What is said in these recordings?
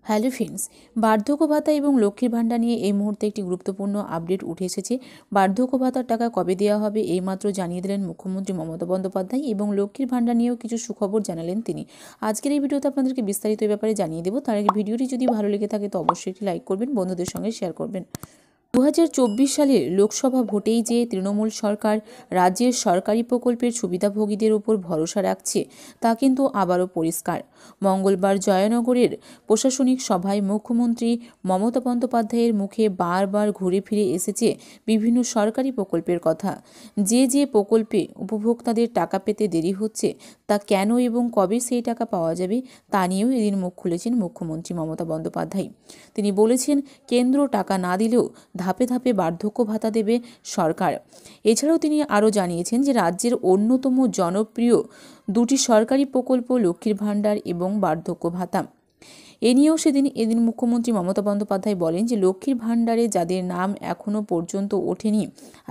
Hello friends, বার্ধক্য ভাতা এবং লক্ষ্মীর ভাণ্ডার নিয়ে এই মুহূর্তে একটি গুরুত্বপূর্ণ আপডেট উঠে এসেছে। বার্ধক্য ভাতার টাকা কবে দেওয়া হবে এইমাত্র জানিয়ে দিলেন মুখ্যমন্ত্রী মমতা বন্দ্যোপাধ্যায় এবং লক্ষ্মীর ভাণ্ডার নিয়েও কিছু সুখবর জানালেন তিনি। আজকের এই ভিডিওতে আপনাদেরকে বিস্তারিত এই ব্যাপারে জানিয়ে দেবো। তার আগে ভিডিওটি যদি ভালো লেগে থাকে তো অবশ্যই একটি লাইক করবেন, বন্ধুদের সঙ্গে শেয়ার করবেন। 2024 সালের লোকসভা ভোটেই যে তৃণমূল সরকার রাজ্যের সরকারি প্রকল্পের সুবিধাভোগীদের উপর ভরসা রাখছে তা কিন্তু আবারও পরিষ্কার। মঙ্গলবার জয়নগরের প্রশাসনিক সভায় মুখ্যমন্ত্রী মমতা বন্দ্যোপাধ্যায়ের মুখে বারবার ঘুরে ফিরে এসেছে বিভিন্ন সরকারি প্রকল্পের কথা। যে প্রকল্পে উপভোক্তাদের টাকা পেতে দেরি হচ্ছে তা কেন এবং কবে সেই টাকা পাওয়া যাবে তা নিয়েও এদিন মুখ খুলেছেন মুখ্যমন্ত্রী মমতা বন্দ্যোপাধ্যায়। তিনি বলেছেন, কেন্দ্র টাকা না দিলেও ধাপে ধাপে বার্ধক্য ভাতা দেবে সরকার। এছাড়াও তিনি আরও জানিয়েছেন যে রাজ্যের অন্যতম জনপ্রিয় দুটি সরকারি প্রকল্প লক্ষ্মীর ভাণ্ডার এবং বার্ধক্য ভাতা। এ নিয়েও এদিন মুখ্যমন্ত্রী মমতা বন্দ্যোপাধ্যায় বলেন যে লক্ষ্মীর ভাণ্ডারে যাদের নাম এখনও পর্যন্ত ওঠেনি,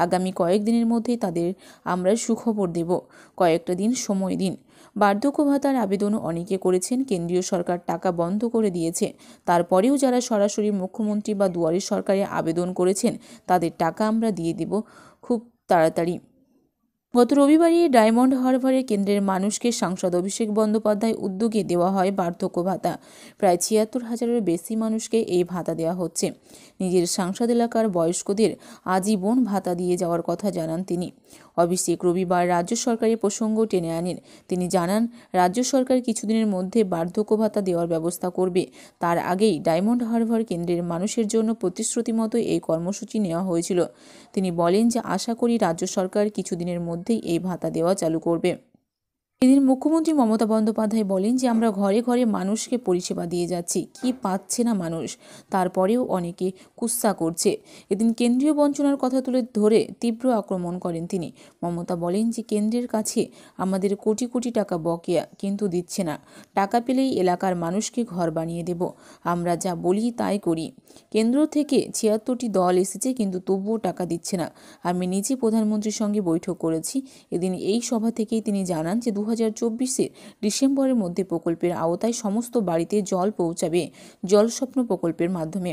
আগামী কয়েকদিনের মধ্যেই তাদের আমরা সুখবর দেব, কয়েকটা দিন সময় দিন। বার্ধক্য ভাতার আবেদনও অনেকে করেছেন, কেন্দ্রীয় সরকার টাকা বন্ধ করে দিয়েছে। তারপরেও যারা সরাসরি মুখ্যমন্ত্রী বা দুয়ারে সরকারে আবেদন করেছেন তাদের টাকা আমরা দিয়ে দেব খুব তাড়াতাড়ি। গত রবিবারই ডায়মন্ড হারবারে কেন্দ্রের মানুষকে সাংসদ অভিষেক বন্দ্যোপাধ্যায় উদ্যোগে দেওয়া হয় বার্ধক্য ভাতা। প্রায় ৭৬,০০০-এর বেশি মানুষকে এই ভাতা দেওয়া হচ্ছে। নিজের সাংসদ এলাকার বয়স্কদের আজীবন ভাতা দিয়ে যাওয়ার কথা জানান তিনি। অভিষেক রবিবার রাজ্য সরকারের প্রসঙ্গ টেনে আনেন। তিনি জানান, রাজ্য সরকার কিছুদিনের মধ্যে বার্ধক্য ভাতা দেওয়ার ব্যবস্থা করবে। তার আগেই ডায়মন্ড হারবার কেন্দ্রের মানুষের জন্য প্রতিশ্রুতি মতো এই কর্মসূচি নেওয়া হয়েছিল। তিনি বলেন যে আশা করি রাজ্য সরকার কিছুদিনের মধ্যেই এই ভাতা দেওয়া চালু করবে। এদিন মুখ্যমন্ত্রী মমতা বন্দ্যোপাধ্যায় বলেন যে আমরা ঘরে ঘরে মানুষকে পরিষেবা দিয়ে যাচ্ছি, কি পাচ্ছে না মানুষ, তারপরেও অনেকে কুৎসা করছে। এদিন কেন্দ্রীয় বঞ্চনার কথা তুলে ধরে তীব্র আক্রমণ করেন তিনি। মমতা বলেন যে কেন্দ্রের কাছে আমাদের কোটি কোটি টাকা বকেয়া, কিন্তু দিচ্ছে না। টাকা পেলেই এলাকার মানুষকে ঘর বানিয়ে দেব, আমরা যা বলি তাই করি। কেন্দ্র থেকে ৭৬টি দল এসেছে কিন্তু তবুও টাকা দিচ্ছে না। আমি নিজে প্রধানমন্ত্রীর সঙ্গে বৈঠক করেছি। এদিন এই সভা থেকেই তিনি জানান যে 2024 ডিসেম্বরের মধ্যে প্রকল্পের আওতায় সমস্ত বাড়িতে জল পৌঁছাবে জল স্বপ্ন প্রকল্পের মাধ্যমে।